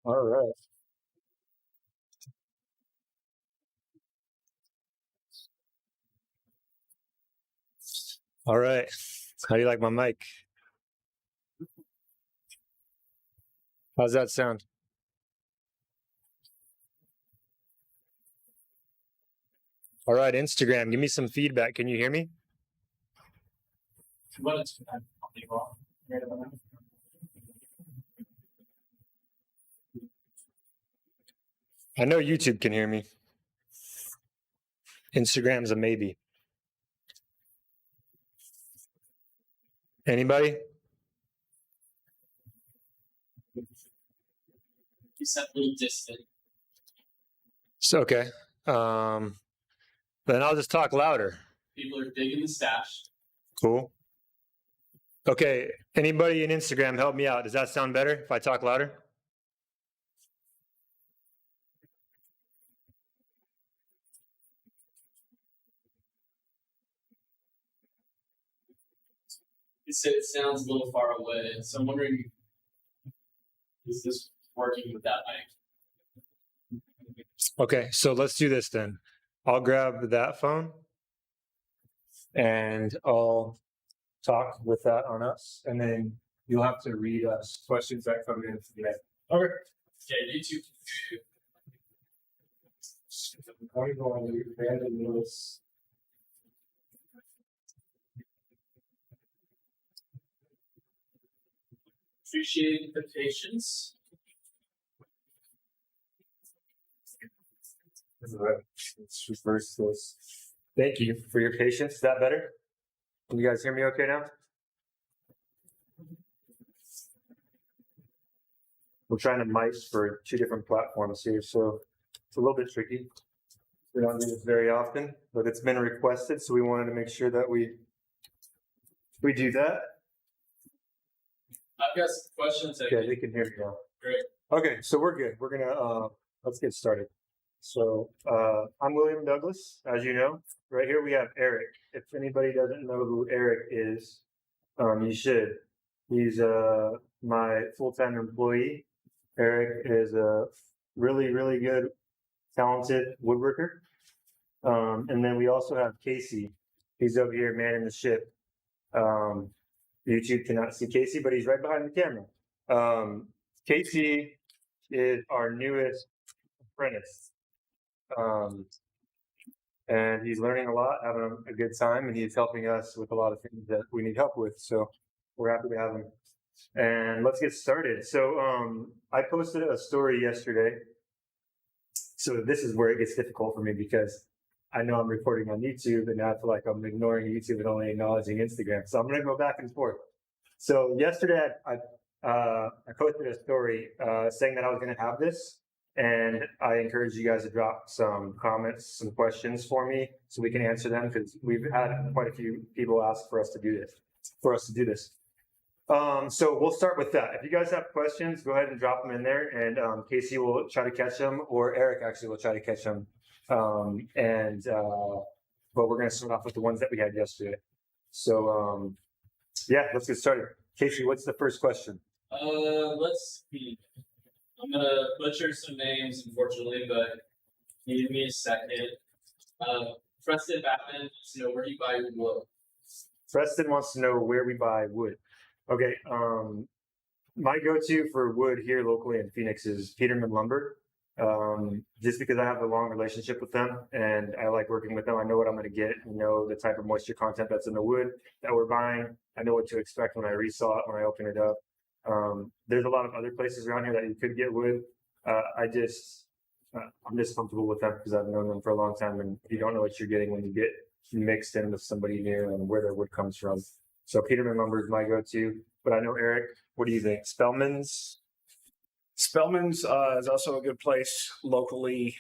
All right. All right. How do you like my mic? How's that sound? All right, Instagram, give me some feedback. Can you hear me? I know YouTube can hear me. Instagram's a maybe. Anybody? You sound a little distant. So, okay. Then I'll just talk louder. People are digging the stash. Cool. Okay. Anybody in Instagram, help me out. Does that sound better if I talk louder? You said it sounds a little far away, so I'm wondering, is this working with that mic? Okay, so let's do this then. I'll grab that phone and I'll talk with that on us, and then you'll have to read us questions that come in today. Okay. Yeah, YouTube. I'm going to abandon this. Appreciate the patience. Let's reverse this. Thank you for your patience. Is that better? Can you guys hear me okay now? We're trying to mic for two different platforms here, so it's a little bit tricky. We don't do this very often, but it's been requested, so we wanted to make sure that we do that. I've got some questions. Okay, they can hear me now. Great. Okay, so we're good. We're gonna let's get started. So I'm William Douglas, as you know. Right here we have Eric. If anybody doesn't know who Eric is, you should. He's my full-time employee. Eric is a really, really good, talented woodworker. And then we also have Casey. He's over here manning the ship. YouTube cannot see Casey, but he's right behind the camera. Casey is our newest apprentice. And he's learning a lot, having a good time, and he's helping us with a lot of things that we need help with. So we're happy to have him. And let's get started. So I posted a story yesterday. So this is where it gets difficult for me because I know I'm recording on YouTube and I feel like I'm ignoring YouTube and only acknowledging Instagram. So I'm going to go back and forth. So yesterday I posted a story saying that I was going to have this, and I encourage you guys to drop some comments, some questions for me so we can answer them, because we've had quite a few people ask for us to do this. So we'll start with that. If you guys have questions, go ahead and drop them in there, and Casey will try to catch them, or Eric actually will try to catch them. But we're going to start off with the ones that we had yesterday. So yeah, let's get started. Casey, what's the first question? Let's see. I'm gonna butcher some names, unfortunately, but give me a second. Preston Batman wants to know where you buy your wood. Preston wants to know where we buy wood. Okay, my go-to for wood here locally in Phoenix is Peterman Lumber. Just because I have a long relationship with them and I like working with them. I know what I'm going to get. I know the type of moisture content that's in the wood that we're buying. I know what to expect when I resaw it, when I open it up. There's a lot of other places around here that you could get wood. I'm just comfortable with them because I've known them for a long time, and you don't know what you're getting when you get mixed in with somebody new and where their wood comes from. So Peterman Lumber is my go-to. But I know, Eric, what do you think? Spellman's? Spellman's is also a good place locally.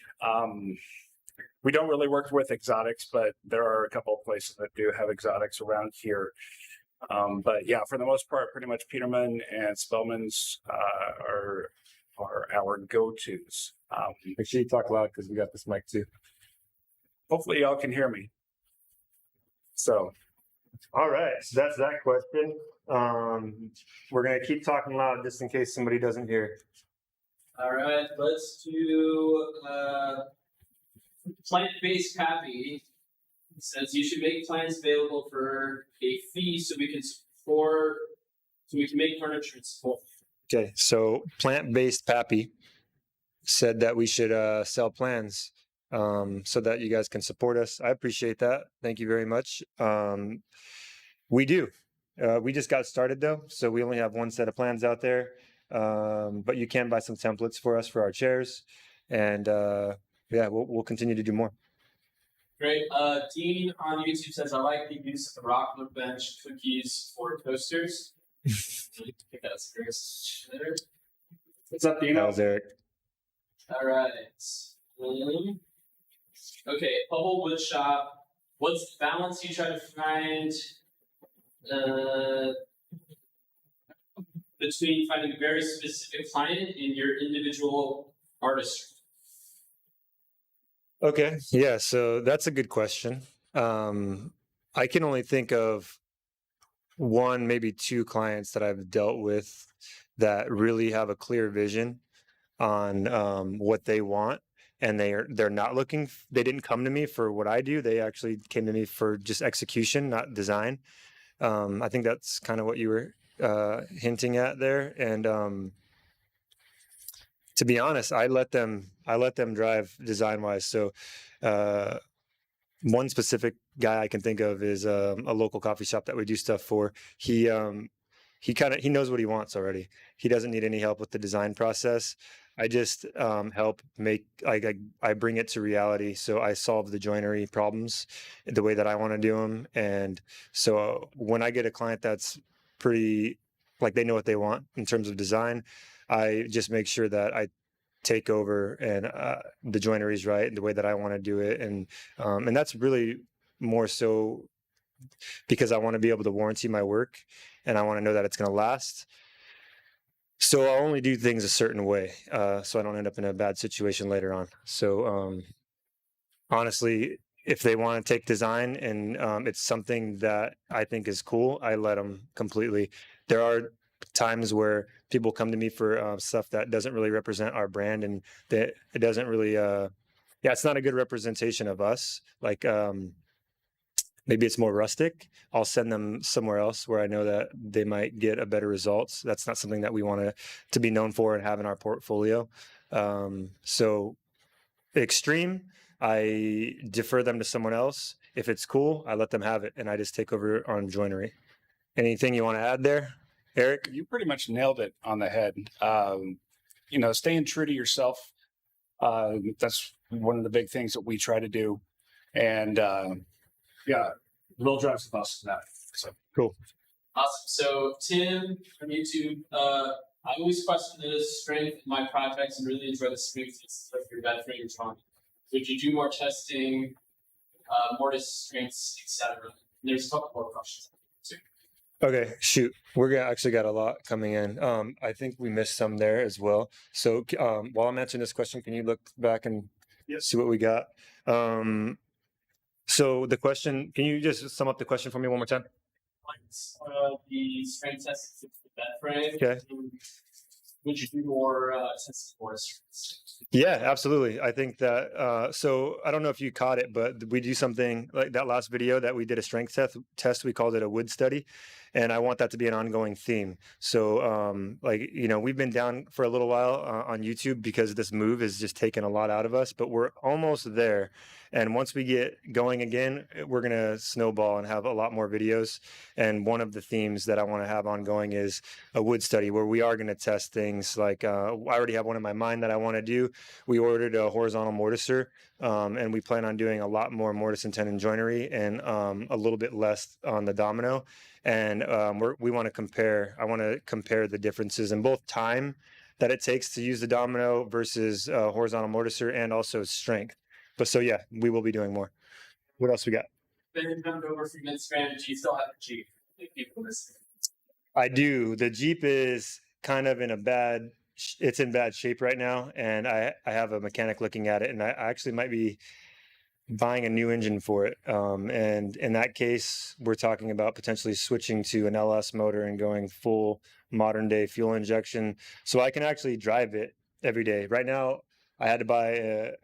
We don't really work with exotics, but there are a couple of places that do have exotics around here. But yeah, for the most part, pretty much Peterman and Spellman's are our go-tos. Make sure you talk loud because we got this mic too. Hopefully y'all can hear me. So, all right, so that's that question. We're going to keep talking loud just in case somebody doesn't hear. All right, let's do plant-based happy. It says you should make plants available for a fee so we can make furniture and support. Okay, so plant-based Pappy said that we should sell plans so that you guys can support us. I appreciate that. Thank you very much. We do. We just got started though, so we only have one set of plans out there. But you can buy some templates for us for our chairs, and yeah, we'll continue to do more. Great. Dean on YouTube says, I like the use of the rock bench cookies for toasters. I think that's Chris. What's up, Dean? That was Eric. All right. Okay, Bubble Wood Shop. What's the balance you try to find between finding a very specific client and your individual artistry? Okay, yeah, so that's a good question. I can only think of one, maybe two clients that I've dealt with that really have a clear vision on what they want, and they're not looking. They didn't come to me for what I do. They actually came to me for just execution, not design. I think that's kind of what you were hinting at there, and to be honest, I let them drive design wise. So one specific guy I can think of is a local coffee shop that we do stuff for. He knows what he wants already. He doesn't need any help with the design process. I just help make, I bring it to reality. So I solve the joinery problems the way that I want to do them. And so when I get a client that's pretty, like they know what they want in terms of design, I just make sure that I take over and the joinery is right, the way that I want to do it. And that's really more so because I want to be able to warranty my work and I want to know that it's going to last. So I'll only do things a certain way, so I don't end up in a bad situation later on. So honestly, if they want to take design and it's something that I think is cool, I let them completely. There are times where people come to me for stuff that doesn't really represent our brand, and that it doesn't really, it's not a good representation of us. Like maybe it's more rustic. I'll send them somewhere else where I know that they might get a better results. That's not something that we want to be known for and have in our portfolio. So extreme, I defer them to someone else. If it's cool, I let them have it, and I just take over on joinery. Anything you want to add there, Eric? You pretty much nailed it on the head. Staying true to yourself. That's one of the big things that we try to do. And Will drives the bus for that. So cool. Awesome. So Tim from YouTube, I always question the strength of my projects and really enjoy the strengths of your bed frame drawing. Would you do more testing, mortise strengths, etc.? There's a couple more questions too. Okay, shoot. We're actually got a lot coming in. I think we missed some there as well. So while I'm answering this question, can you look back and see what we got? So the question, can you just sum up the question for me one more time? The strength tests of the bed frame. Okay. Would you do more testing for strengths? Yeah, absolutely. I think that, so I don't know if you caught it, but we do something like that last video that we did a strength test. We called it a wood study. And I want that to be an ongoing theme. So we've been down for a little while on YouTube because this move has just taken a lot out of us, but we're almost there. And once we get going again, we're going to snowball and have a lot more videos. And one of the themes that I want to have ongoing is a wood study where we are going to test things like, I already have one in my mind that I want to do. We ordered a horizontal mortiser, and we plan on doing a lot more mortise and tenon joinery and a little bit less on the domino. And we want to compare. I want to compare the differences in both time that it takes to use the domino versus horizontal mortiser, and also strength. But so yeah, we will be doing more. What else we got? Then jumped over from Instagram. Do you still have the Jeep? People listening. I do. The Jeep is kind of in it's in bad shape right now, and I have a mechanic looking at it, and I actually might be buying a new engine for it. And in that case, we're talking about potentially switching to an LS motor and going full modern day fuel injection. So I can actually drive it every day. Right now, I had to buy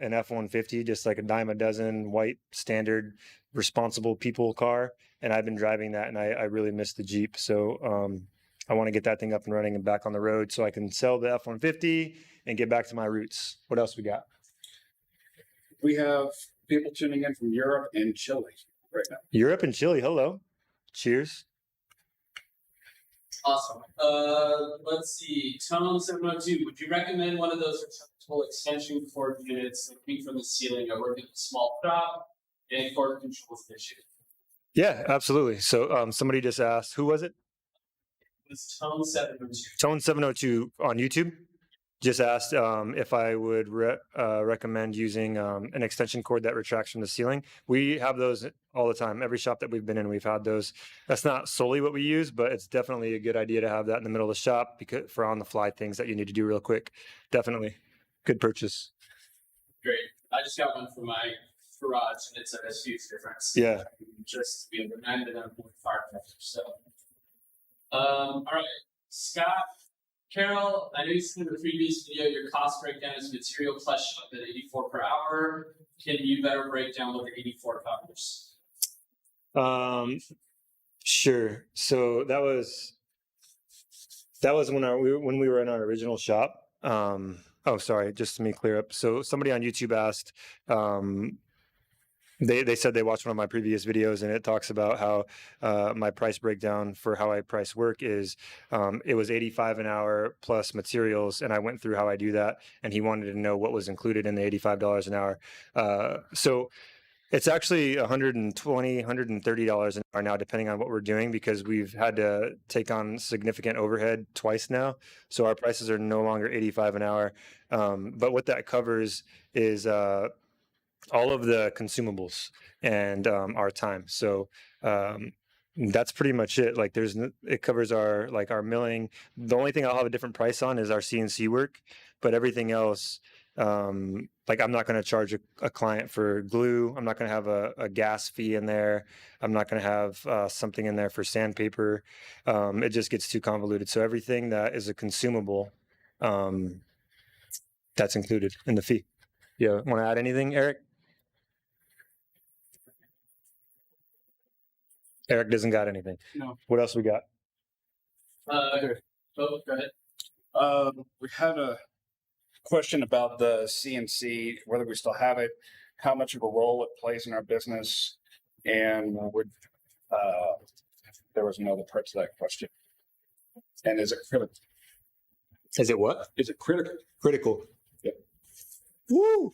an F-150, just like a dime a dozen, white, standard, responsible people car, and I've been driving that, and I really miss the Jeep. So I want to get that thing up and running and back on the road so I can sell the F-150 and get back to my roots. What else we got? We have people tuning in from Europe and Chile right now. Europe and Chile. Hello. Cheers. Awesome. Let's see. Tone 702. Would you recommend one of those retractable extension cord units looking from the ceiling? I work in a small shop and cord control is an issue. Yeah, absolutely. So somebody just asked, who was it? It was Tone 702. Tone 702 on YouTube just asked if I would recommend using an extension cord that retracts from the ceiling. We have those all the time. Every shop that we've been in, we've had those. That's not solely what we use, but it's definitely a good idea to have that in the middle of the shop because for on the fly things that you need to do real quick. Definitely good purchase. Great. I just got one for my garage and it's a huge difference. Yeah. Just to be reminded that I'm a firefighter. So, all right, Scott. Carol, I know you said in the previous video your cost breakdown is material plus shop at 84 per hour. Can you better break down what the 84 covers? Sure. So that was when we were in our original shop. Oh, sorry. Just to me clear up. So somebody on YouTube asked. They said they watched one of my previous videos and it talks about how my price breakdown for how I price work is it was 85 an hour plus materials, and I went through how I do that, and he wanted to know what was included in the $85 an hour. So it's actually $120, $130 an hour now, depending on what we're doing, because we've had to take on significant overhead twice now. So our prices are no longer 85 an hour. But what that covers is all of the consumables and our time. So that's pretty much it. Like it covers our milling. The only thing I'll have a different price on is our CNC work, but everything else, like I'm not going to charge a client for glue. I'm not going to have a gas fee in there. I'm not going to have something in there for sandpaper. It just gets too convoluted. So everything that is a consumable, that's included in the fee. Yeah. Want to add anything, Eric? Eric doesn't got anything. No. What else we got? Go ahead. We had a question about the CNC, whether we still have it, how much of a role it plays in our business, and there was another part to that question. And is it critical? Is it what? Is it critical? Critical. Yeah. Woo!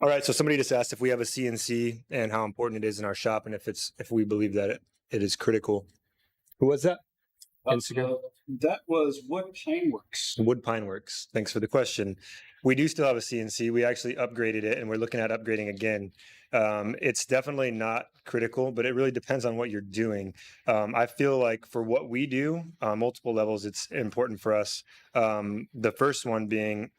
All right. So somebody just asked if we have a CNC and how important it is in our shop, and if we believe that it is critical. Who was that? Instagram. That was Wood Pineworks. Wood Pineworks. Thanks for the question. We do still have a CNC. We actually upgraded it, and we're looking at upgrading again. It's definitely not critical, but it really depends on what you're doing. I feel like for what we do, on multiple levels, it's important for us. The first one being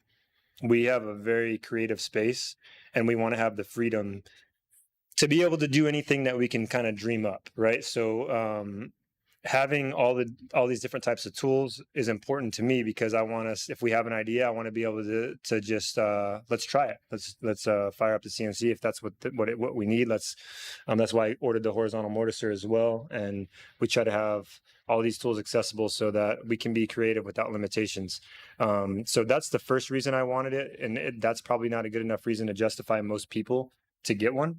we have a very creative space, and we want to have the freedom to be able to do anything that we can kind of dream up, right? So having all these different types of tools is important to me because I want us, if we have an idea, I want to be able to just let's try it. Let's fire up the CNC if that's what we need. That's why I ordered the horizontal mortiser as well, and we try to have all these tools accessible so that we can be creative without limitations. So that's the first reason I wanted it, and that's probably not a good enough reason to justify most people to get one.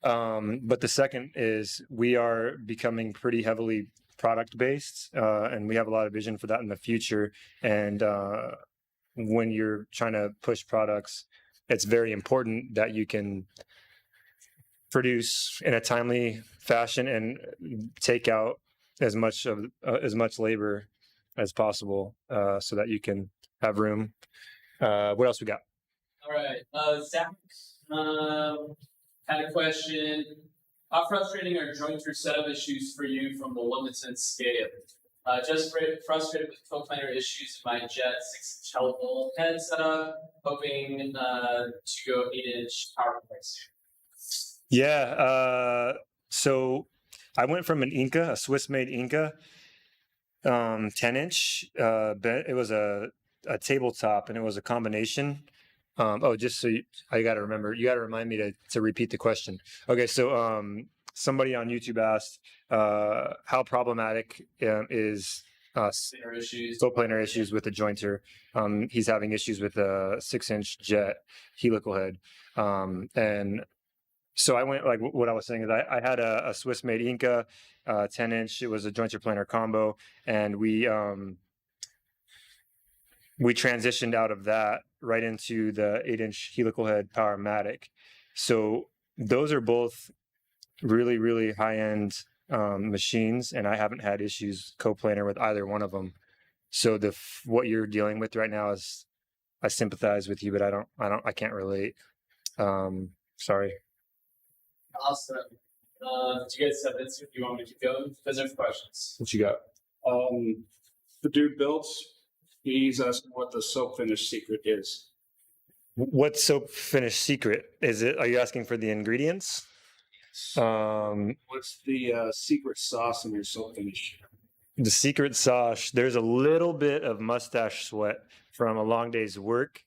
But the second is we are becoming pretty heavily product based, and we have a lot of vision for that in the future. And when you're trying to push products, it's very important that you can produce in a timely fashion and take out as much labor as possible, so that you can have room. What else we got? All right, Zach. Had a question. How frustrating are jointer setup issues for you from the 1 to 10 scale? Just frustrated with coplanar issues in my Jet 6-inch helical head setup. Hoping to go 8-inch power price. Yeah. So I went from an Inca, a Swiss-made Inca, 10-inch. It was a a tabletop, and it was a combination. Oh, just so I got to remember, you got to remind me to repeat the question. Okay, so somebody on YouTube asked how problematic is Planar issues. planar issues with the jointer. He's having issues with a 6-inch jet helical head, and so I went like what I was saying is I had a Swiss made Inca 10-inch. It was a jointer planar combo, and we transitioned out of that right into the 8-inch helical head Powermatic. So those are both really, really high end machines, and I haven't had issues coplanar with either one of them. So what you're dealing with right now is, I sympathize with you, but I can't relate. Sorry. Awesome. Do you guys have this? Do you want me to keep going? Because there's questions. What you got? The dude builds. He's asking what the soap finish secret is. What soap finish secret is it? Are you asking for the ingredients? What's the secret sauce in your soap finish? The secret sauce. There's a little bit of mustache sweat from a long day's work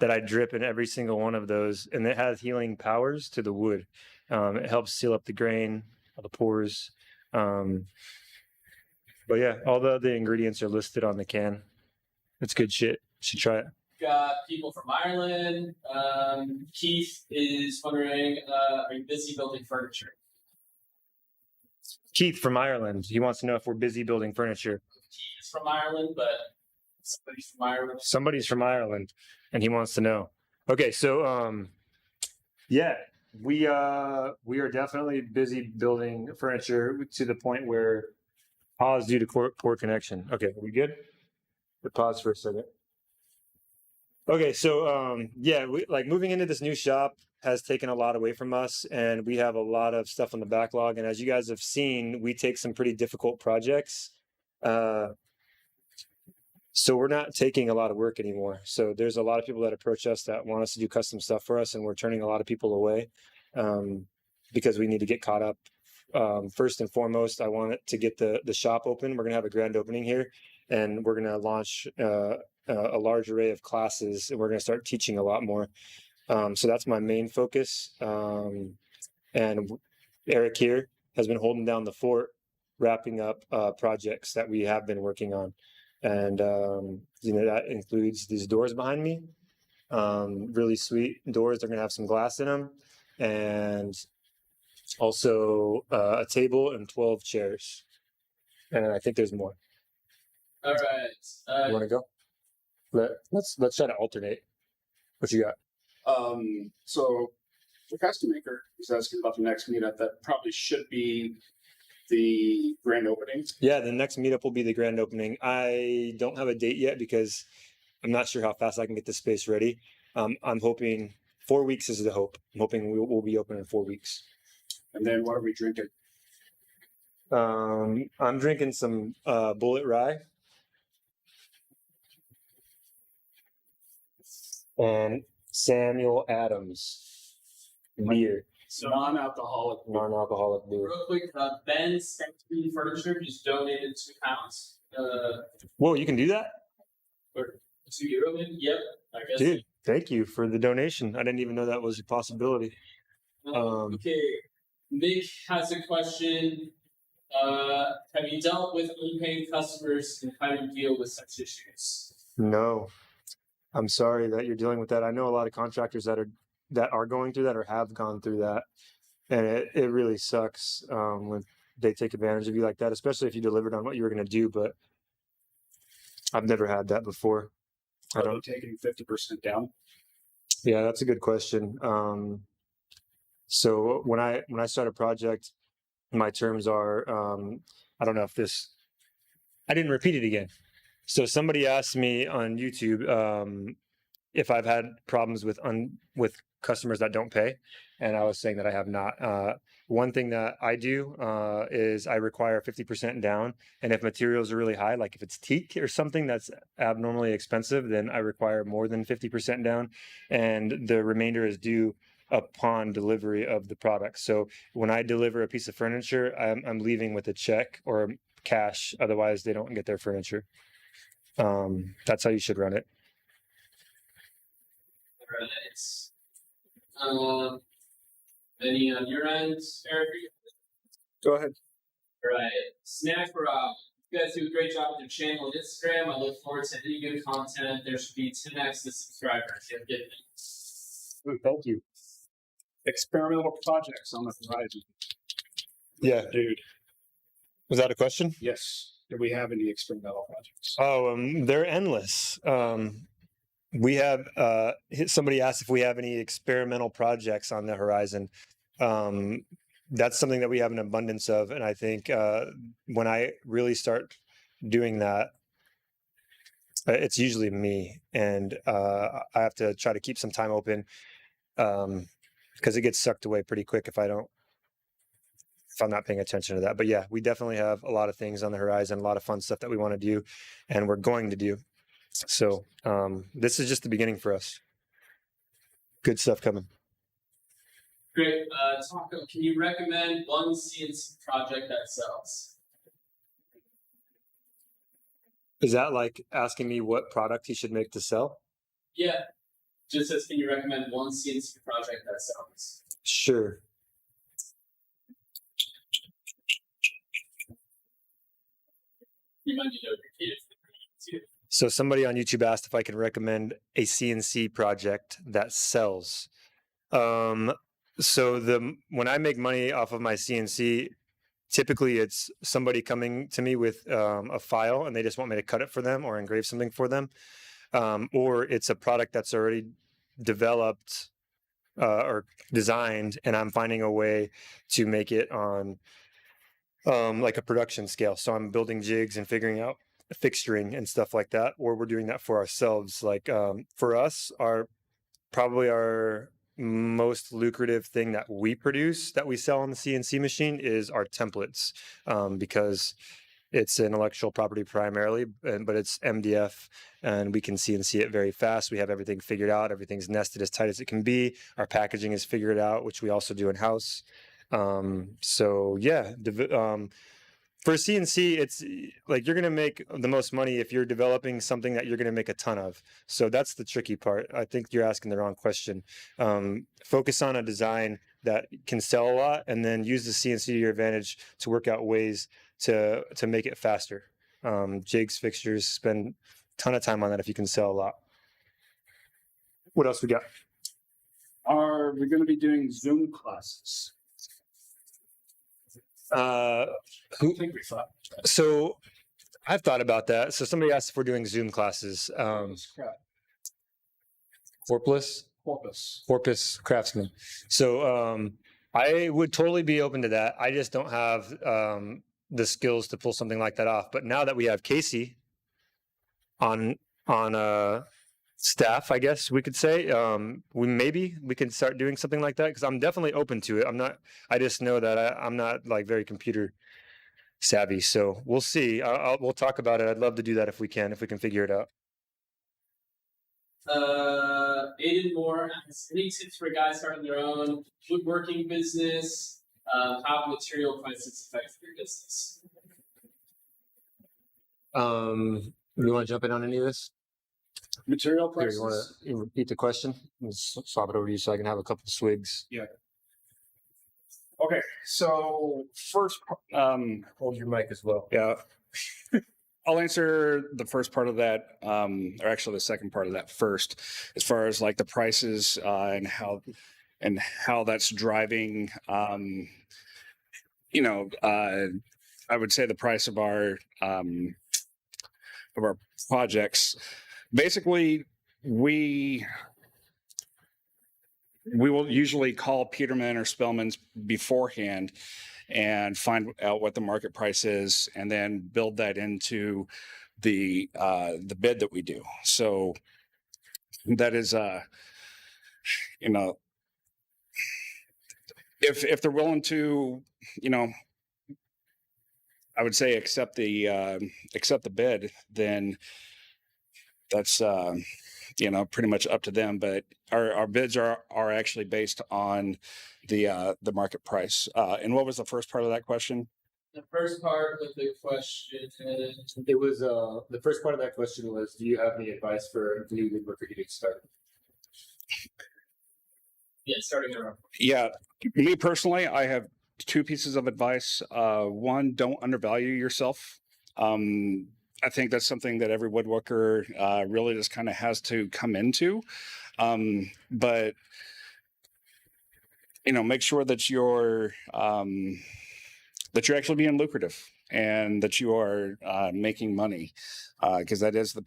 that I drip in every single one of those, and it has healing powers to the wood. It helps seal up the grain, the pores. But yeah, all the other ingredients are listed on the can. It's good shit. You should try it. Got people from Ireland. Keith is wondering, are you busy building furniture? Keith from Ireland. He wants to know if we're busy building furniture. He's from Ireland, but somebody's from Ireland. Somebody's from Ireland, and he wants to know. Okay, so yeah, we are definitely busy building furniture to the point where pause due to poor connection. Okay, are we good? Pause for a second. Okay, so yeah, moving into this new shop has taken a lot away from us, and we have a lot of stuff on the backlog. And as you guys have seen, we take some pretty difficult projects. So we're not taking a lot of work anymore. So there's a lot of people that approach us that want us to do custom stuff for us, and we're turning a lot of people away because we need to get caught up. First and foremost, I want to get the shop open. We're gonna have a grand opening here, and we're gonna launch a large array of classes, and we're gonna start teaching a lot more. So that's my main focus. And Eric here has been holding down the fort, wrapping up projects that we have been working on. And, that includes these doors behind me, really sweet doors. They're going to have some glass in them, and also a table and 12 chairs. And I think there's more. All right. You want to go? Let's try to alternate. What you got? So the custom maker is asking about the next meetup. That probably should be the grand opening. Yeah, the next meetup will be the grand opening. I don't have a date yet because I'm not sure how fast I can get the space ready. I'm hoping 4 weeks is the hope. I'm hoping we'll be open in 4 weeks. And then what are we drinking? I'm drinking some Bullet Rye and Samuel Adams beer. So Non-alcoholic beer. real quick, Ben Spectrum Furniture just donated £2. Whoa, you can do that? Or €2 maybe? Yep. I guess. Dude, thank you for the donation. I didn't even know that was a possibility. Okay. Nick has a question. Have you dealt with unpaid customers, and how do you deal with such issues? No, I'm sorry that you're dealing with that. I know a lot of contractors that are going through that or have gone through that, and it really sucks when they take advantage of you like that, especially if you delivered on what you were going to do. But I've never had that before. Are they taking 50% down? Yeah, that's a good question. So when I start a project, my terms are I don't know if this. I didn't repeat it again. So somebody asked me on YouTube if I've had problems with customers that don't pay, and I was saying that I have not. One thing that I do is I require 50% down, and if materials are really high, like if it's teak or something that's abnormally expensive, then I require more than 50% down, and the remainder is due upon delivery of the product. So when I deliver a piece of furniture, I'm leaving with a check or cash, otherwise they don't get their furniture. That's how you should run it. Right. Any on your end, Eric? Go ahead. Right. Snack Rob. You guys do a great job with your channel and Instagram. I look forward to any good content. There should be 10x the subscribers. You have good things. Ooh, thank you. Experimental projects on the horizon. Yeah. Dude. Was that a question? Yes. Do we have any experimental projects? Oh, they're endless. We have somebody asked if we have any experimental projects on the horizon. That's something that we have an abundance of, and I think when I really start doing that, it's usually me, and I have to try to keep some time open because it gets sucked away pretty quick if I'm not paying attention to that. But yeah, we definitely have a lot of things on the horizon, a lot of fun stuff that we want to do, and we're going to do. So this is just the beginning for us. Good stuff coming. Great. Taco, can you recommend one CNC project that sells? Is that like asking me what product he should make to sell? Yeah. Just says, can you recommend one CNC project that sells? Sure. You might need to repeat it too. So somebody on YouTube asked if I could recommend a CNC project that sells. So when I make money off of my CNC, typically it's somebody coming to me with a file and they just want me to cut it for them or engrave something for them, or it's a product that's already developed or designed, and I'm finding a way to make it on like a production scale. So I'm building jigs and figuring out fixturing and stuff like that, or we're doing that for ourselves. Like for us, probably our most lucrative thing that we produce that we sell on the CNC machine is our templates, because it's intellectual property primarily, but it's MDF and we can CNC it very fast. We have everything figured out. Everything's nested as tight as it can be. Our packaging is figured out, which we also do in house. So yeah, for CNC, it's like you're going to make the most money if you're developing something that you're going to make a ton of. So that's the tricky part. I think you're asking the wrong question. Focus on a design that can sell a lot, and then use the CNC to your advantage to work out ways to make it faster. Jigs, fixtures, spend a ton of time on that if you can sell a lot. What else we got? Are we going to be doing Zoom classes? I think we thought. So I've thought about that. So somebody asked if we're doing Zoom classes. Corpus Craftsman. So I would totally be open to that. I just don't have the skills to pull something like that off. But now that we have Casey on staff, I guess we could say, we can start doing something like that, because I'm definitely open to it. I just know that I'm not like very computer savvy, so we'll see. We'll talk about it. I'd love to do that if we can figure it out. Aiden Moore asks, any tips for guys starting their own woodworking business? How material prices affect your business? You want to jump in on any of this? Material Here, prices. you want to repeat the question? Let's swap it over to you so I can have a couple of swigs. Yeah. Okay, so first, Hold your mic as well. yeah, I'll answer the first part of that, or actually the second part of that first, as far as like the prices and how that's driving. I would say the price of our projects. Basically, we will usually call Peterman or Spellman's beforehand and find out what the market price is, and then build that into the bid that we do. So that is, if they're willing to, I would say accept the bid, then that's pretty much up to them. But our bids are actually based on the market price. And what was the first part of that question? The first part of the question, It was the first part of that question was, do you have any advice for new woodworker getting started? Yeah, starting around. Yeah, me personally, I have two pieces of advice. One, don't undervalue yourself. I think that's something that every woodworker really just kind of has to come into. But make sure that you're actually being lucrative and that you are making money, because that is the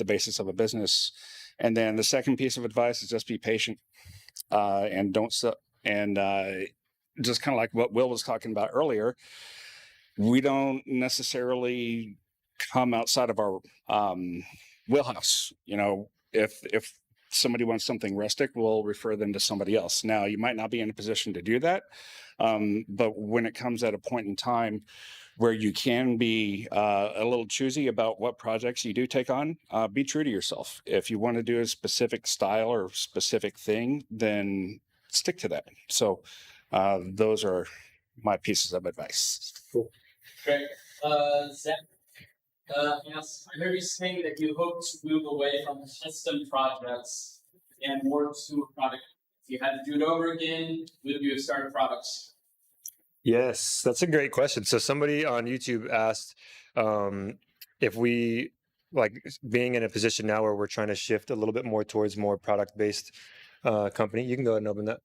basis of a business. And then the second piece of advice is just be patient, and don't and just kind of like what Will was talking about earlier. We don't necessarily come outside of our wheelhouse. If somebody wants something rustic, we'll refer them to somebody else. Now, you might not be in a position to do that, but when it comes at a point in time where you can be a little choosy about what projects you do take on, be true to yourself. If you want to do a specific style or specific thing, then stick to that. So those are my pieces of advice. Cool. Great. Zach, yes, I heard you saying that you hope to move away from custom projects and more to a product. If you had to do it over again, would you have started products? Yes, that's a great question. So somebody on YouTube asked if we like being in a position now where we're trying to shift a little bit more towards more product-based company. You can go ahead and open that.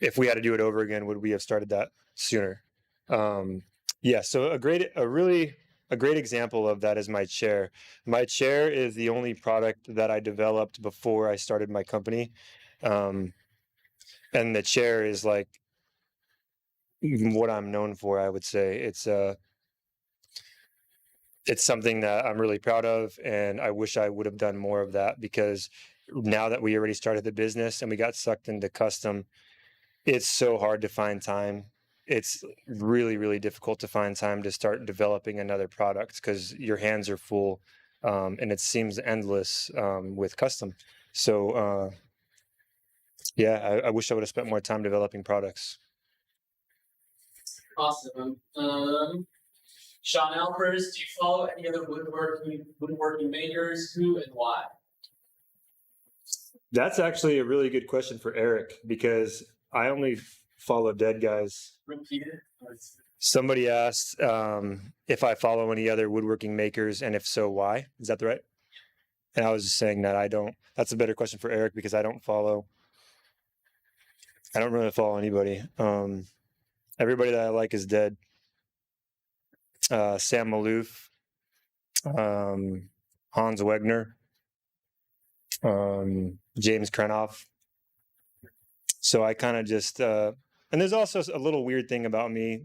If we had to do it over again, would we have started that sooner? Yeah. So a great example of that is my chair. My chair is the only product that I developed before I started my company, and the chair is like what I'm known for. I would say it's something that I'm really proud of, and I wish I would have done more of that, because now that we already started the business and we got sucked into custom, it's so hard to find time. It's really, really difficult to find time to start developing another product because your hands are full, and it seems endless with custom. So, yeah, I wish I would have spent more time developing products. Awesome. Sean Alpers, do you follow any other woodworking makers? Who and why? That's actually a really good question for Eric, because I only follow dead guys. Repeat it. Somebody asked if I follow any other woodworking makers, and if so, why? Is that right? And I was just saying that I don't. That's a better question for Eric, because I don't really follow anybody. Everybody that I like is dead. Sam Maloof, Hans Wegner, James Krenoff. So I kind of just, and there's also a little weird thing about me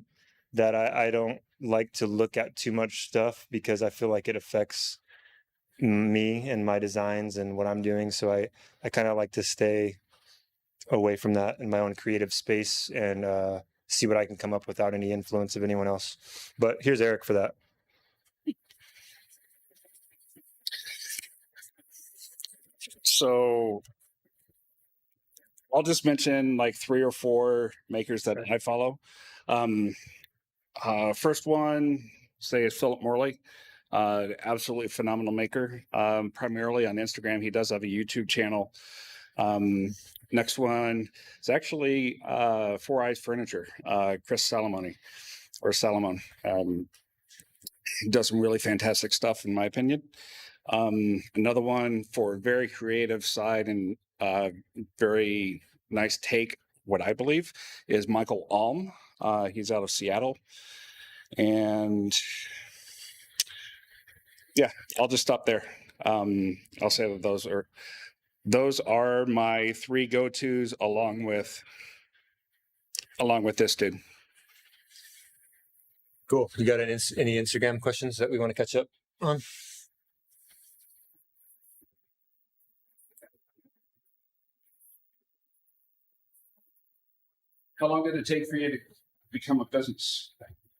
that I don't like to look at too much stuff, because I feel like it affects me and my designs and what I'm doing. So I kind of like to stay away from that in my own creative space and see what I can come up without any influence of anyone else. But here's Eric for that. So I'll just mention like 3 or 4 makers that I follow. First one, say, is Philip Morley. Absolutely phenomenal maker. Primarily on Instagram. He does have a YouTube channel. Next one is actually 4 Eyes Furniture, Chris Salomone. He does some really fantastic stuff, in my opinion. Another one for very creative side and very nice take, what I believe, is Michael Alm. He's out of Seattle. And yeah, I'll just stop there. I'll say that those are my 3 go-tos, along with this dude. Cool. You got any Instagram questions that we want to catch up on? How long did it take for you to become a business?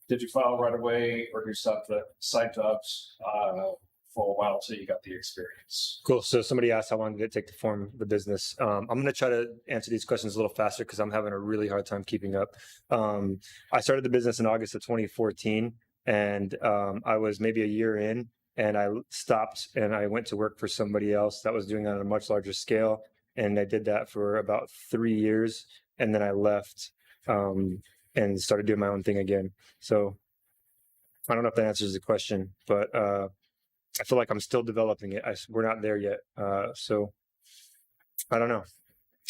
Did you file right away, or do side jobs for a while till you got the experience? Cool. So somebody asked how long did it take to form the business. I'm going to try to answer these questions a little faster, because I'm having a really hard time keeping up. I started the business in August of 2014, and I was maybe a year in, and I stopped and I went to work for somebody else that was doing it on a much larger scale. And I did that for about 3 years, and then I left and started doing my own thing again. So I don't know if that answers the question, but I feel like I'm still developing it. We're not there yet. So I don't know.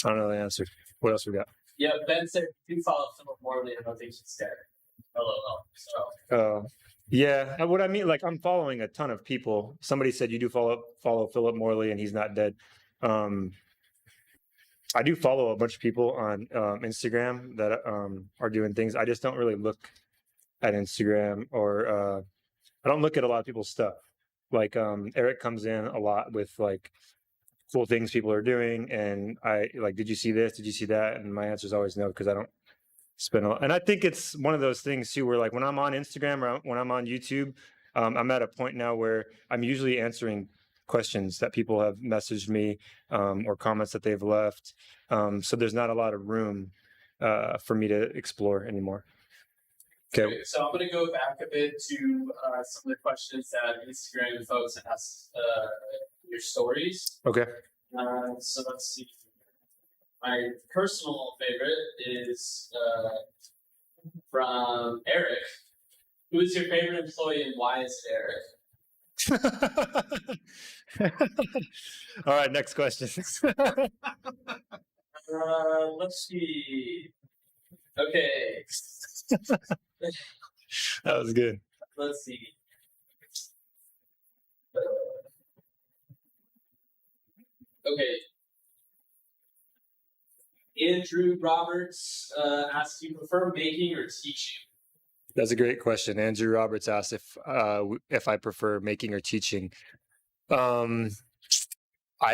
I don't know the answer. What else we got? Yeah, Ben said do follow Philip Morley. I don't think he's there. LOL. So Yeah, what I mean, like I'm following a ton of people. Somebody said you do follow Philip Morley, and he's not dead. I do follow a bunch of people on Instagram that are doing things. I just don't really look at Instagram, or I don't look at a lot of people's stuff. Like Eric comes in a lot with like cool things people are doing, and I like, did you see this? Did you see that? And my answer is always no, because I don't spend a lot. And I think it's one of those things too, where like when I'm on Instagram or when I'm on YouTube, I'm at a point now where I'm usually answering questions that people have messaged me or comments that they've left. So there's not a lot of room for me to explore anymore. Okay. So I'm going to go back a bit to some of the questions that Instagram folks asked your stories. Okay. So let's see. My personal favorite is from Eric. Who is your favorite employee and why is it Eric? All right, next question. Let's see. Okay. That was good. Let's see. Okay. Andrew Roberts asks, do you prefer making or teaching? That's a great question. Andrew Roberts asked if I prefer making or teaching. I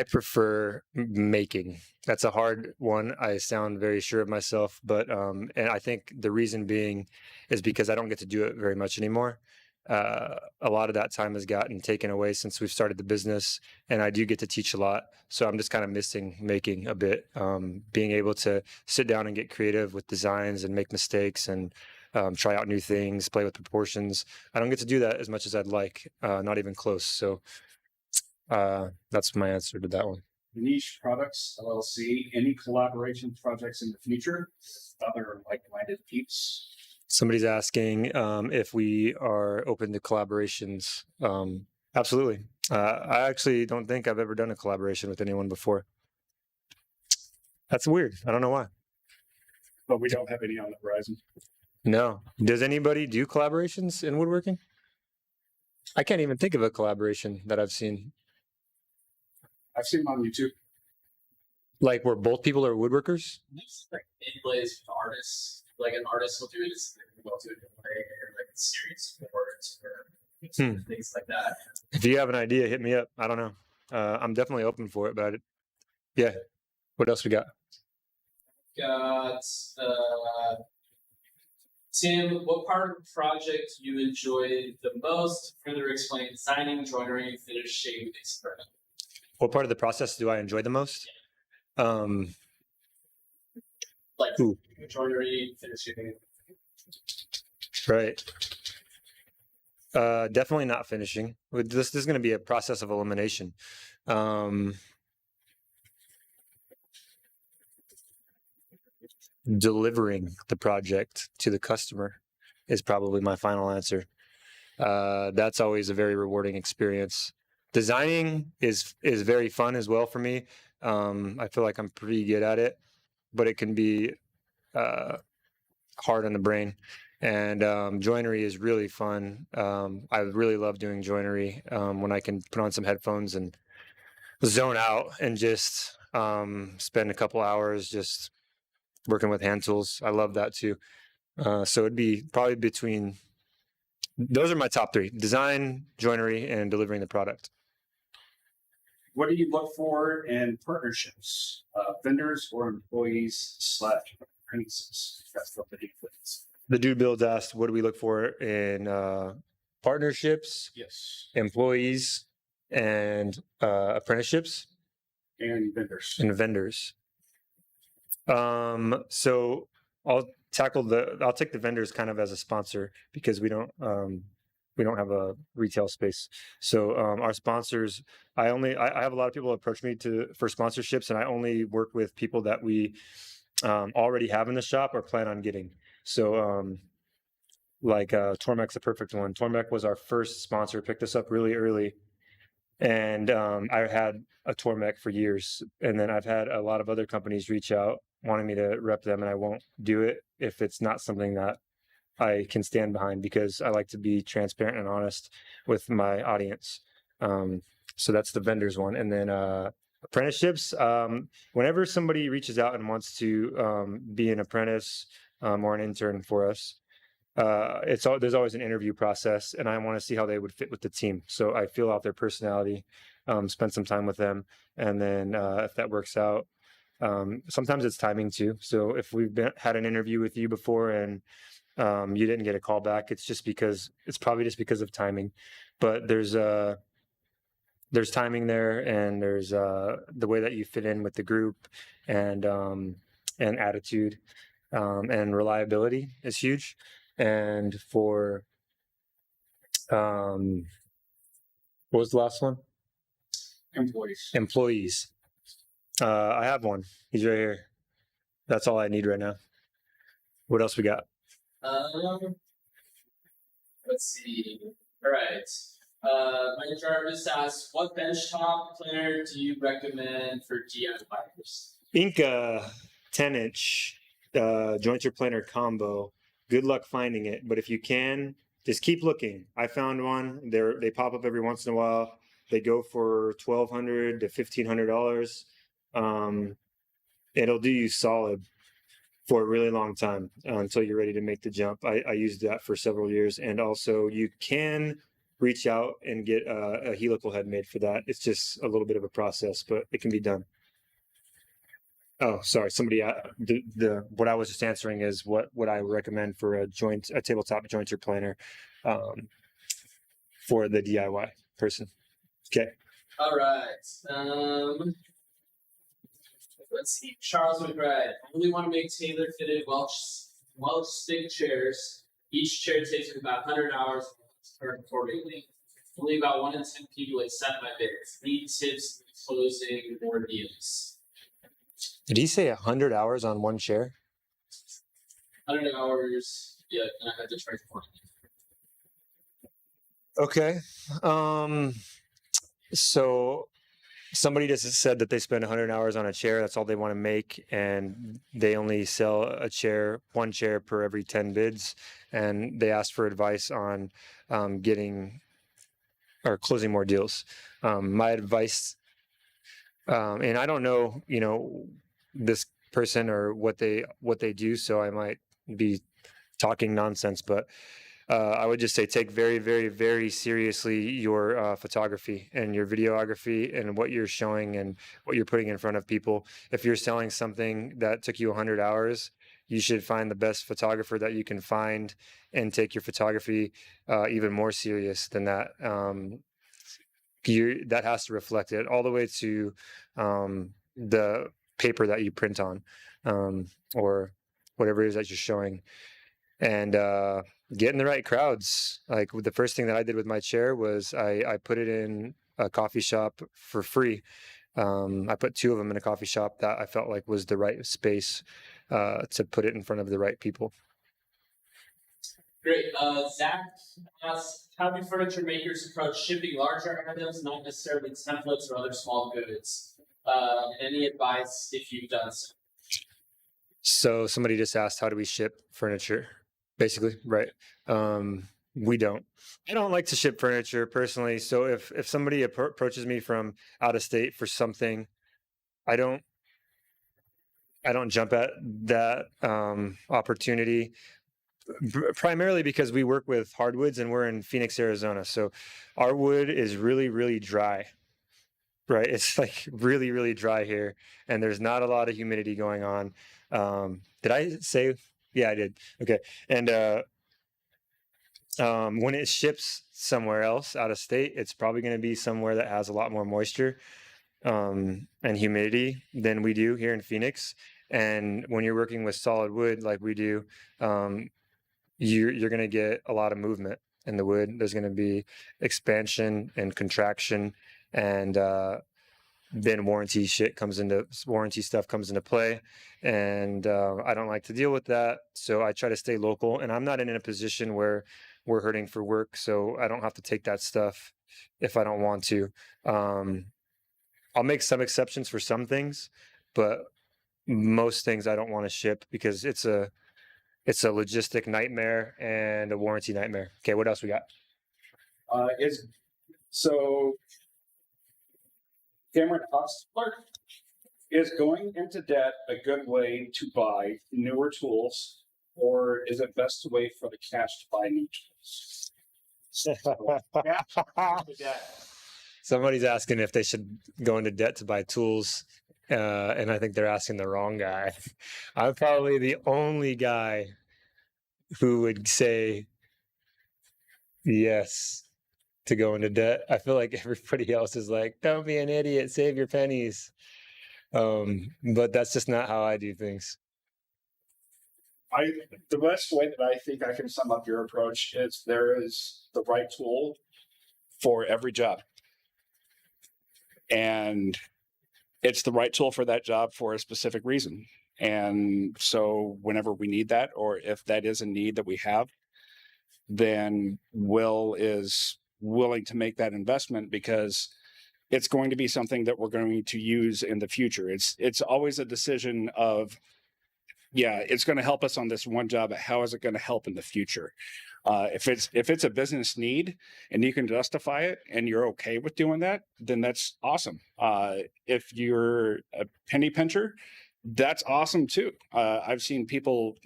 prefer making. That's a hard one. I sound very sure of myself, but and I think the reason being is because I don't get to do it very much anymore. A lot of that time has gotten taken away since we've started the business, and I do get to teach a lot. So I'm just kind of missing making a bit, being able to sit down and get creative with designs and make mistakes and try out new things, play with proportions. I don't get to do that as much as I'd like, not even close. So that's my answer to that one. Niche Products LLC. Any collaboration projects in the future? Other like-minded peeps? Somebody's asking if we are open to collaborations. Absolutely. I actually don't think I've ever done a collaboration with anyone before. That's weird. I don't know why. But we don't have any on the horizon. No. Does anybody do collaborations in woodworking? I can't even think of a collaboration that I've seen. I've seen them on YouTube. Like where both people are woodworkers? Like inlays with artists. Like an artist will do it, we'll do it in a way, or like a series of words or things like that. If you have an idea, hit me up. I don't know. I'm definitely open for it, but yeah. What else we got? Got Tim, what part of the project you enjoyed the most? Further explain designing, joinery, finishing, etc. What part of the process do I enjoy the most? Like joinery, finishing. Right. Definitely not finishing. This is going to be a process of elimination. Delivering the project to the customer is probably my final answer. That's always a very rewarding experience. Designing is very fun as well for me. I feel like I'm pretty good at it, but it can be hard on the brain. And joinery is really fun. I really love doing joinery when I can put on some headphones and zone out and just spend a couple hours just working with hand tools. I love that too. So it'd be probably between, those are my top three: design, joinery, and delivering the product. What do you look for in partnerships? Vendors or employees / apprentices? That's what the difference. The dude builds asked, what do we look for in partnerships, Yes. employees, and apprenticeships? And vendors. And vendors. So I'll take the vendors kind of as a sponsor, because we don't we don't have a retail space. So our sponsors, I have a lot of people approach me for sponsorships, and I only work with people that we already have in the shop or plan on getting. So Tormec's a perfect one. Tormec was our first sponsor, picked us up really early. And I had a Tormec for years. And then I've had a lot of other companies reach out wanting me to rep them, and I won't do it if it's not something that I can stand behind, because I like to be transparent and honest with my audience. So that's the vendors one. And then apprenticeships. Whenever somebody reaches out and wants to be an apprentice or an intern for us, there's always an interview process, and I want to see how they would fit with the team. So I feel out their personality, spend some time with them, and then if that works out, sometimes it's timing too. So if we've had an interview with you before and you didn't get a call back, it's probably just because of timing. But there's timing there, and there's the way that you fit in with the group, and attitude, and reliability is huge. And for what was the last one? Employees. I have one. He's right here. That's all I need right now. What else we got? Let's see. All right. My Jarvis asks, what benchtop planer do you recommend for DIYers? Inca 10-inch jointer planer combo. Good luck finding it, but if you can, just keep looking. I found one. They pop up every once in a while. They go for $1,200 to $1,500. It'll do you solid for a really long time until you're ready to make the jump. I used that for several years, and also you can reach out and get a helical head made for that. It's just a little bit of a process, but it can be done. Oh, sorry. Somebody, what I was just answering is what I recommend for a tabletop jointer planer for the DIY person. Okay. All right. Let's see. Charles McBride. I really want to make tailor-fitted Welsh stick chairs. Each chair takes about 100 hours accordingly. Only about 1 in 10 people accept my bids. Need tips for closing more deals. Did he say 100 hours on one chair? 100 hours. Yeah, and I had to charge for it. Okay. So somebody just said that they spend 100 hours on a chair. That's all they want to make, and they only sell one chair per every 10 bids. And they asked for advice on getting or closing more deals. My advice, and I don't know, this person or what they do, so I might be talking nonsense, but I would just say take very, very, very seriously your photography and your videography and what you're showing and what you're putting in front of people. If you're selling something that took you 100 hours, you should find the best photographer that you can find and take your photography even more serious than that. That has to reflect it all the way to the paper that you print on, or whatever it is that you're showing, and get in the right crowds. Like the first thing that I did with my chair was I put it in a coffee shop for free. I put 2 of them in a coffee shop that I felt like was the right space to put it in front of the right people. Great. Zach asks, how do furniture makers approach shipping larger items, not necessarily templates or other small goods? Any advice if you've done so? So somebody just asked, how do we ship furniture? Basically, right? We don't. I don't like to ship furniture personally. So if somebody approaches me from out of state for something, I don't jump at that opportunity. Primarily because we work with hardwoods and we're in Phoenix, Arizona. So our wood is really, really dry, right? It's like really, really dry here, and there's not a lot of humidity going on. Did I say? Yeah, I did. Okay. And when it ships somewhere else out of state, it's probably going to be somewhere that has a lot more moisture and humidity than we do here in Phoenix. And when you're working with solid wood like we do, you're going to get a lot of movement. in the wood. There's going to be expansion and contraction, and then warranty stuff comes into play, and I don't like to deal with that. So I try to stay local, and I'm not in a position where we're hurting for work, so I don't have to take that stuff if I don't want to. I'll make some exceptions for some things, but most things I don't want to ship because it's a logistic nightmare and a warranty nightmare. Okay, what else we got? Cameron Clark, is going into debt a good way to buy newer tools, or is it best to wait for the cash to buy new tools? Somebody's asking if they should go into debt to buy tools, and I think they're asking the wrong guy. I'm probably the only guy who would say yes to go into debt. I feel like everybody else is like, don't be an idiot, save your pennies. But that's just not how I do things. The best way that I think I can sum up your approach is there is the right tool for every job. And it's the right tool for that job for a specific reason. And so whenever we need that, or if that is a need that we have, then Will is willing to make that investment because it's going to be something that we're going to use in the future. It's always a decision of, yeah, it's going to help us on this one job, but how is it going to help in the future? If it's a business need and you can justify it and you're okay with doing that, then that's awesome. If you're a penny pincher, that's awesome too. I've seen people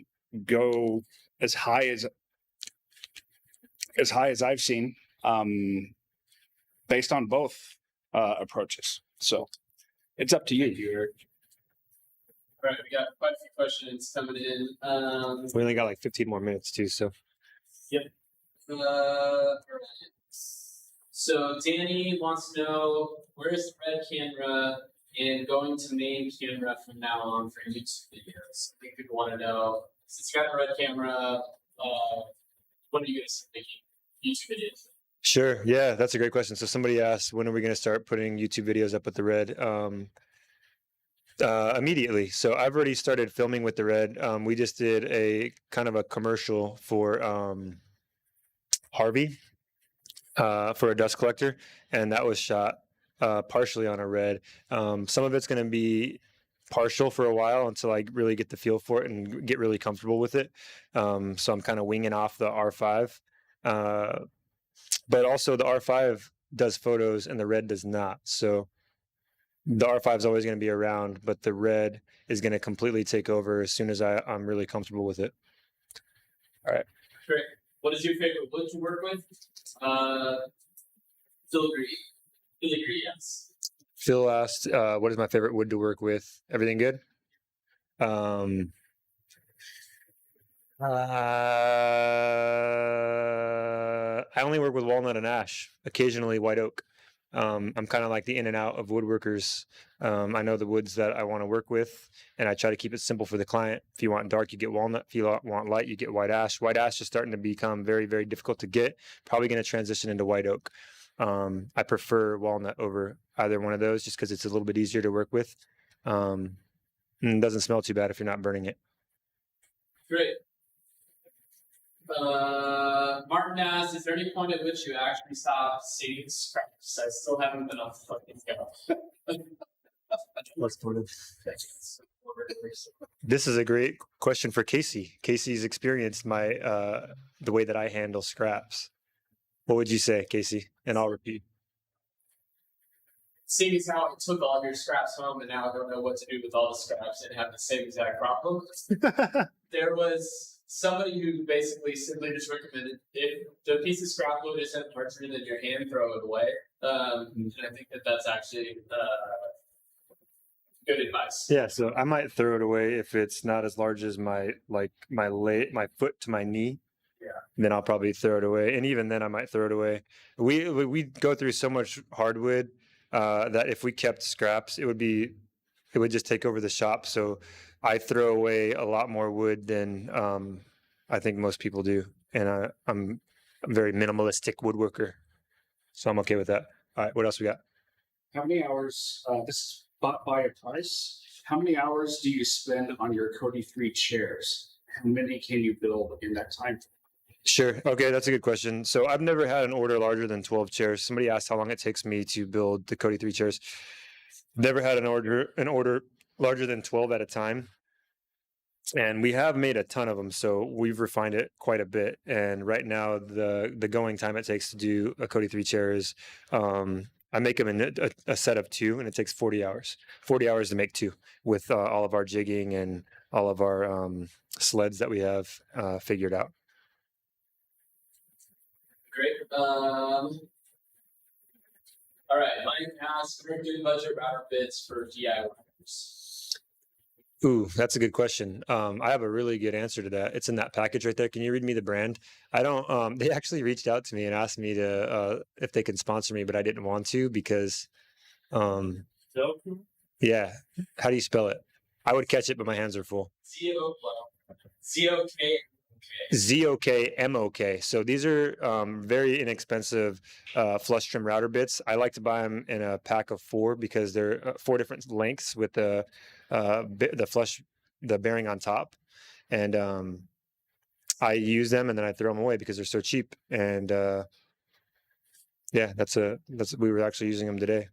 go as high as I've seen, based on both approaches. So it's up to you. All right, we got quite a few questions coming in. We only got like 15 more minutes too, so. Yep. All right. So Danny wants to know, where's the red camera and going to main camera from now on for YouTube videos? I think people want to know, since you got the red camera, when are you going to start making YouTube videos? Sure. Yeah, that's a great question. So somebody asked, when are we going to start putting YouTube videos up with the red? Immediately. So I've already started filming with the red. We just did a kind of a commercial for Harvey for a dust collector, and that was shot partially on a red. Some of it's going to be partial for a while until I really get the feel for it and get really comfortable with it. So I'm kind of winging off the R5. But also the R5 does photos and the red does not. So the R5 is always going to be around, but the red is going to completely take over as soon as I'm really comfortable with it. All right. Great. What is your favorite wood to work with? Filigree, yes. Phil asked, what is my favorite wood to work with? Everything good? I only work with walnut and ash, occasionally white oak. I'm kind of like the in and out of woodworkers. I know the woods that I want to work with, and I try to keep it simple for the client. If you want dark, you get walnut. If you want light, you get white ash. White ash is starting to become very, very difficult to get. Probably going to transition into white oak. I prefer walnut over either one of those just because it's a little bit easier to work with. And it doesn't smell too bad if you're not burning it. Great. Martin asked, is there any point at which you actually stop seeing scraps? I still haven't been on fucking go. This is a great question for Casey. Casey's experienced my the way that I handle scraps. What would you say, Casey? And I'll repeat. Seeing as how I took all of your scraps home and now I don't know what to do with all the scraps and have the same exact problem. There was somebody who basically simply just recommended if the piece of scrap wood isn't larger than your hand, throw it away. And I think that's actually good advice. Yeah, so I might throw it away if it's not as large as my foot to my knee. Yeah. Then I'll probably throw it away, and even then I might throw it away. We go through so much hardwood that if we kept scraps, it would just take over the shop. So I throw away a lot more wood than I think most people do, and a very minimalistic woodworker. So I'm okay with that. All right, what else we got? How many hours? This is bought by a price. How many hours do you spend on your Kodi 3 chairs? How many can you build in that time? Sure. Okay, that's a good question. So I've never had an order larger than 12 chairs. Somebody asked how long it takes me to build the Kodi 3 chairs. Never had an order larger than 12 at a time. And we have made a ton of them, so we've refined it quite a bit. And right now, the going time it takes to do a Kodi 3 chair is I make them in a set of 2, and it takes 40 hours. 40 hours to make 2 with all of our jigging and all of our sleds that we have figured out. Great. All right. Mike asks, "We're doing budget router bits for DIYers." Ooh, that's a good question. I have a really good answer to that. It's in that package right there. Can you read me the brand? I don't. They actually reached out to me and asked me to if they can sponsor me, but I didn't want to because, yeah. How do you spell it? I would catch it, but my hands are full. ZOK. ZOKMOK. So these are very inexpensive flush trim router bits. I like to buy them in a pack of 4 because they're 4 different lengths with the bearing on top, and I use them and then I throw them away because they're so cheap. And yeah, we were actually using them today,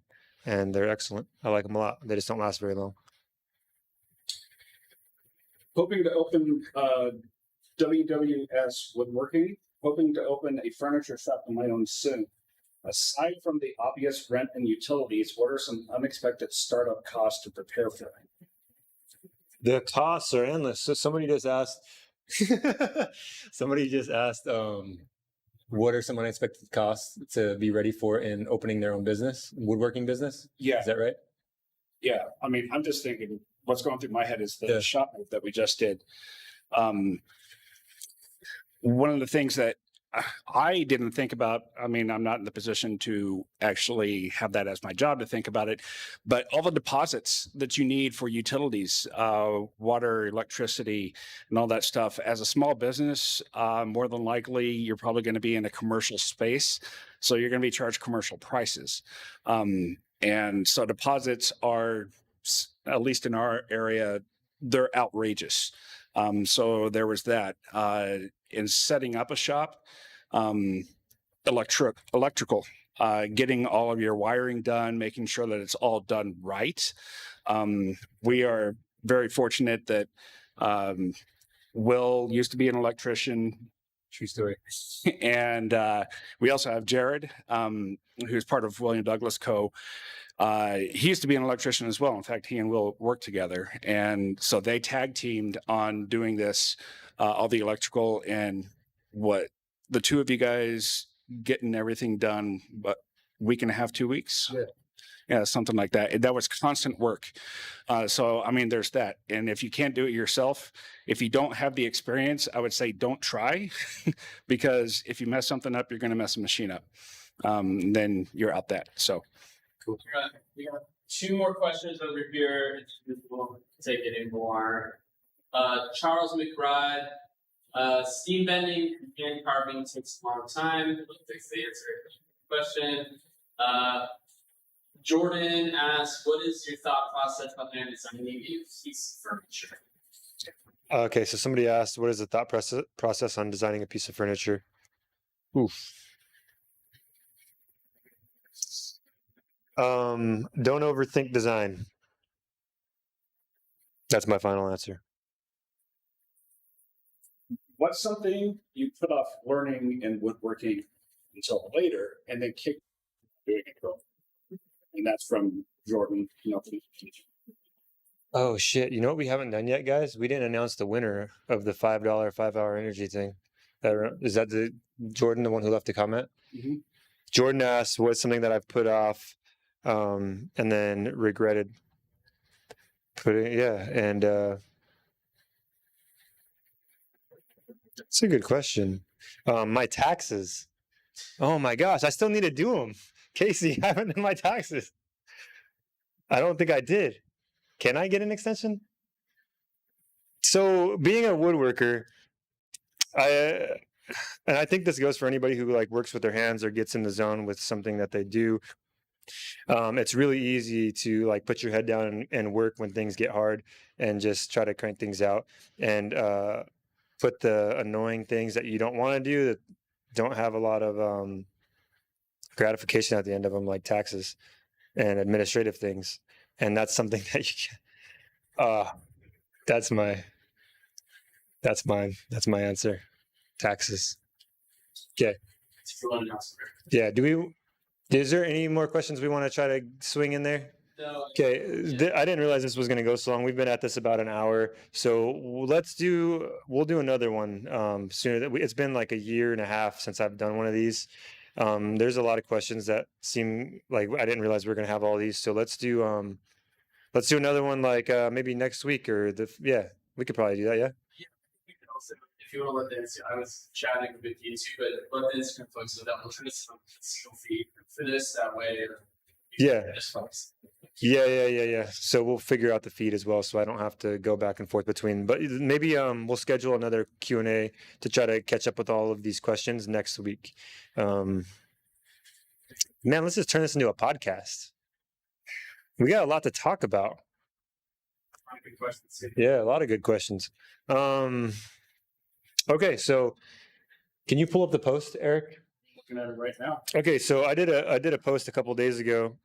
and they're excellent. I like them a lot. They just don't last very long. Hoping to open WWS Woodworking. Hoping to open a furniture shop of my own soon. Aside from the obvious rent and utilities, what are some unexpected startup costs to prepare for? The costs are endless. So somebody just asked. What are some unexpected costs to be ready for in opening their own business, woodworking business? Yeah. Is that right? Yeah. I mean, I'm just thinking what's going through my head is the shop move that we just did. One of the things that I didn't think about, I mean, I'm not in the position to actually have that as my job to think about it, but all the deposits that you need for utilities, water, electricity, and all that stuff, as a small business, more than likely, you're probably going to be in a commercial space. So you're going to be charged commercial prices. And so deposits are, at least in our area, they're outrageous. So there was that. In setting up a shop, electrical, getting all of your wiring done, making sure that it's all done right. We are very fortunate that Will used to be an electrician. True story. And we also have Jared, who's part of William Douglas Co. He used to be an electrician as well. In fact, he and Will work together. And so they tag teamed on doing this, all the electrical, and what the two of you guys getting everything done, but week and a half, 2 weeks. Yeah, something like that. That was constant work. So, I mean, there's that. And if you can't do it yourself, if you don't have the experience, I would say don't try because if you mess something up, you're going to mess a machine up. Then you're out that. So. Cool. We got 2 more questions over here. We'll take it in more. Charles McBride, steam bending and hand carving takes a long time. Let's fix the answer. Question. Jordan asks, what is your thought process behind designing a piece of furniture? Okay, so somebody asked, what is the thought process on designing a piece of furniture? Oof. Don't overthink design. That's my final answer. What's something you put off learning in woodworking until later and then kick doing it? And that's from Jordan. Oh shit! You know what we haven't done yet, guys? We didn't announce the winner of the $5 5-hour energy thing. Is that the Jordan, the one who left a comment? Mm-hmm. Jordan asked, "What's something that I've put off, and then regretted putting?" Yeah, and it's a good question. My taxes. Oh my gosh, I still need to do them. Casey, I haven't done my taxes. I don't think I did. Can I get an extension? So being a woodworker, and I think this goes for anybody who like works with their hands or gets in the zone with something that they do. It's really easy to like put your head down and work when things get hard and just try to crank things out and put the annoying things that you don't want to do that don't have a lot of gratification at the end of them, like taxes and administrative things. And that's something that you can, that's mine. That's my answer. Taxes. Okay. Yeah. Is there any more questions we want to try to swing in there? No. Okay. I didn't realize this was going to go so long. We've been at this about an hour. So we'll do another one sooner. It's been like a year and a half since I've done one of these. There's a lot of questions that seem like I didn't realize we were going to have all these. So let's do another one like maybe next week we could probably do that. Yeah. Also, if you want to let this, I was chatting with YouTube, but let the Instagram folks know that we'll try to set up a single feed for this. That way, Yeah. just folks. Yeah. So we'll figure out the feed as well, so I don't have to go back and forth between. But maybe we'll schedule another Q&A to try to catch up with all of these questions next week. Man, let's just turn this into a podcast. We got a lot to talk about. Good questions. Yeah, a lot of good questions. Okay, so can you pull up the post, Eric? Looking at it right now. Okay, so I did a post a couple of days ago,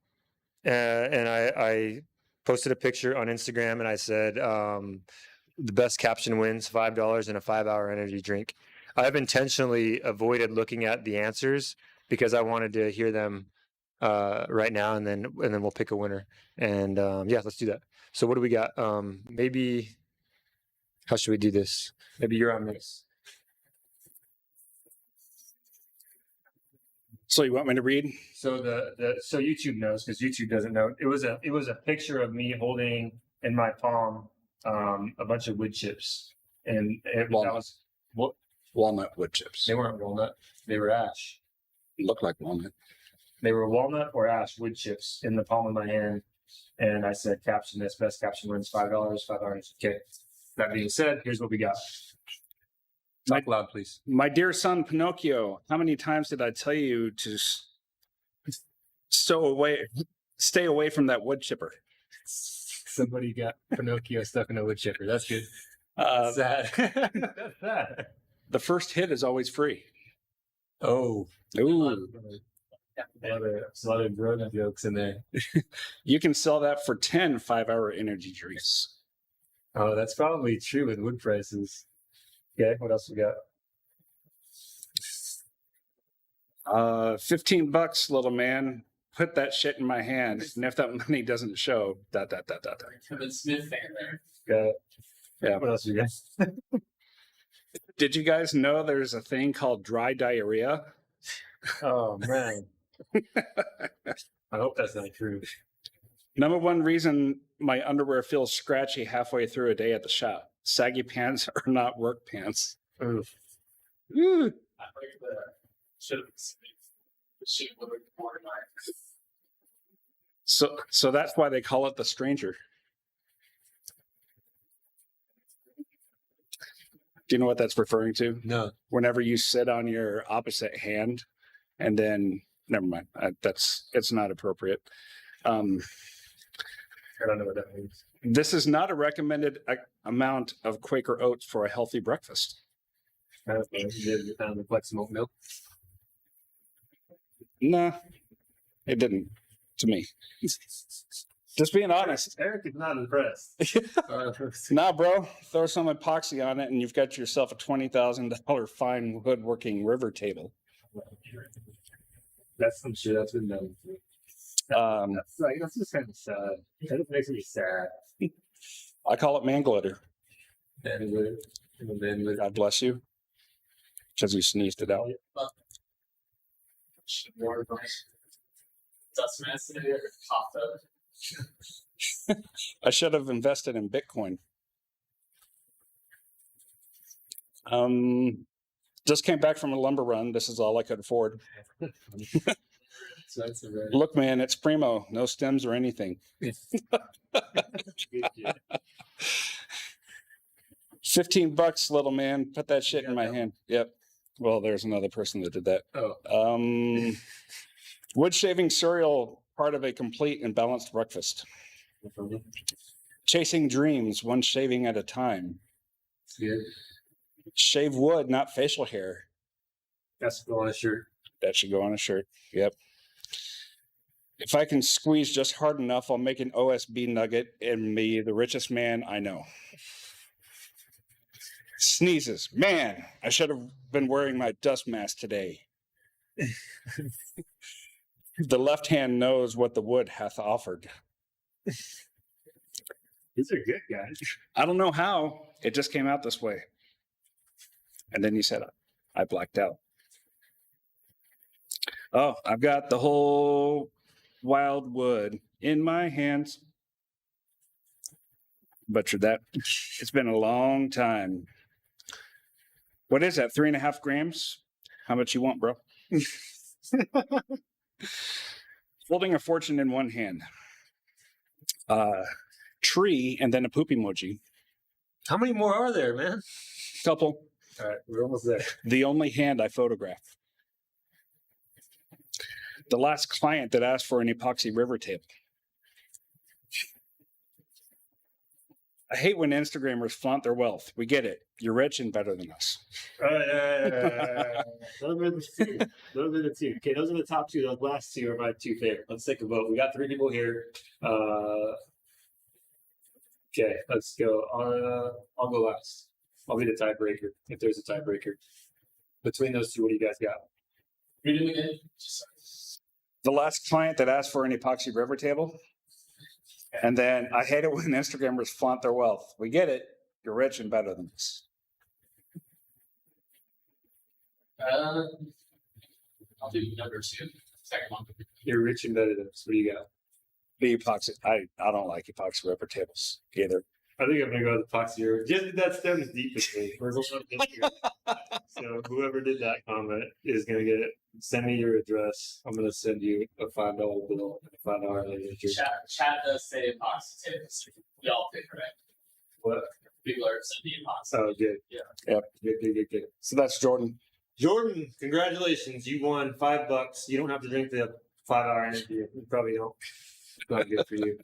and I posted a picture on Instagram, and I said the best caption wins $5 and a 5-hour energy drink. I've intentionally avoided looking at the answers because I wanted to hear them right now, and then we'll pick a winner. And let's do that. So what do we got? Maybe how should we do this? Maybe you're on this. So you want me to read? So so YouTube knows because YouTube doesn't know. It was a picture of me holding in my palm a bunch of wood chips, and that was what Walnut wood chips. they weren't walnut, they were ash. Look like walnut. They were walnut or ash wood chips in the palm of my hand, and I said, "Caption this. Best caption wins $5. $5." Okay. That being said, here's what we got. Talk loud, please. My dear son Pinocchio, how many times did I tell you to stay away from that wood chipper? Somebody got Pinocchio stuck in a wood chipper. That's good. Sad. That's sad. The first hit is always free. Oh. Ooh. A lot of drug jokes in there. You can sell that for 10 5-hour energy drinks. Oh, that's probably true with wood prices. Okay, what else we got? 15 bucks, little man. Put that shit in my hand. And if that money doesn't show, ... Kevin Smith fan there. Got it. Yeah. What else we got? Did you guys know there's a thing called dry diarrhea? Oh man. I hope that's not true. Number one reason my underwear feels scratchy halfway through a day at the shop. Saggy pants are not work pants. Oof. Ooh. I like the should have been more nice. So that's why they call it the stranger. Do you know what that's referring to? No. Whenever you sit on your opposite hand, and then never mind. It's not appropriate. I don't know what that means. This is not a recommended amount of Quaker oats for a healthy breakfast. I don't know. You found the flexible milk. Nah, it didn't to me. Just being honest. Eric is not impressed. Nah, bro. Throw some epoxy on it, and you've got yourself a $20,000 fine woodworking river table. That's some shit that's been done. That's just kind of sad. That just makes me sad. I call it man glitter. And God bless you. Because you sneezed it out. More nice. Dust mask in there, cough up. I should have invested in Bitcoin. Just came back from a lumber run. This is all I could afford. Look, man, it's primo. No stems or anything. 15 bucks, little man. Put that shit in my hand. Yep. Well, there's another person that did that. Oh. Wood shaving cereal, part of a complete and balanced breakfast. Chasing dreams, one shaving at a time. Good. Shave wood, not facial hair. That's go on a shirt. That should go on a shirt. Yep. If I can squeeze just hard enough, I'll make an OSB nugget and be the richest man I know. Sneezes. Man, I should have been wearing my dust mask today. The left hand knows what the wood hath offered. These are good, guys. I don't know how. It just came out this way. And then you said, I blacked out. Oh, I've got the whole wild wood in my hands. Butchered that. It's been a long time. What is that? 3.5 grams? How much you want, bro? Holding a fortune in one hand. Tree and then a poop emoji. How many more are there, man? Couple. All right, we're almost there. The only hand I photograph. The last client that asked for an epoxy river table. I hate when Instagrammers flaunt their wealth. We get it. You're rich and better than us. All right. Those are the two. Those are the two. Okay, those are the top two. Those last two are my two favorite. Let's take a vote. We got 3 people here. Okay, let's go. I'll go last. I'll be the tiebreaker if there's a tiebreaker. Between those two, what do you guys got? Read it again. The last client that asked for an epoxy river table. And then I hate it when Instagrammers flaunt their wealth. We get it. You're rich and better than us. I'll do number 2. Second one. You're rich and better than us. What do you got? The epoxy. I don't like epoxy river tables either. I think I'm gonna go with epoxy river. Just that stems deep in me. We're going up this year. So whoever did that comment is gonna get it. Send me your address. I'm gonna send you a $5 bill and a $5 later. Chat does say epoxy tables. We all pick correct. What? People are sending epoxy. Oh, good. Yeah. Yep. Good. So that's Jordan. Jordan, congratulations. You won $5. You don't have to drink the 5-hour energy. You probably don't. It's not good for you.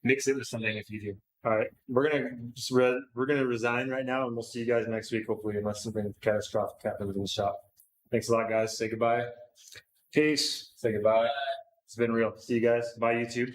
Mix it with something if you do. All right. We're gonna resign right now, and we'll see you guys next week, hopefully, unless something catastrophic happens in the shop. Thanks a lot, guys. Say goodbye. Peace. Say goodbye. It's been real. See you guys. Bye, YouTube.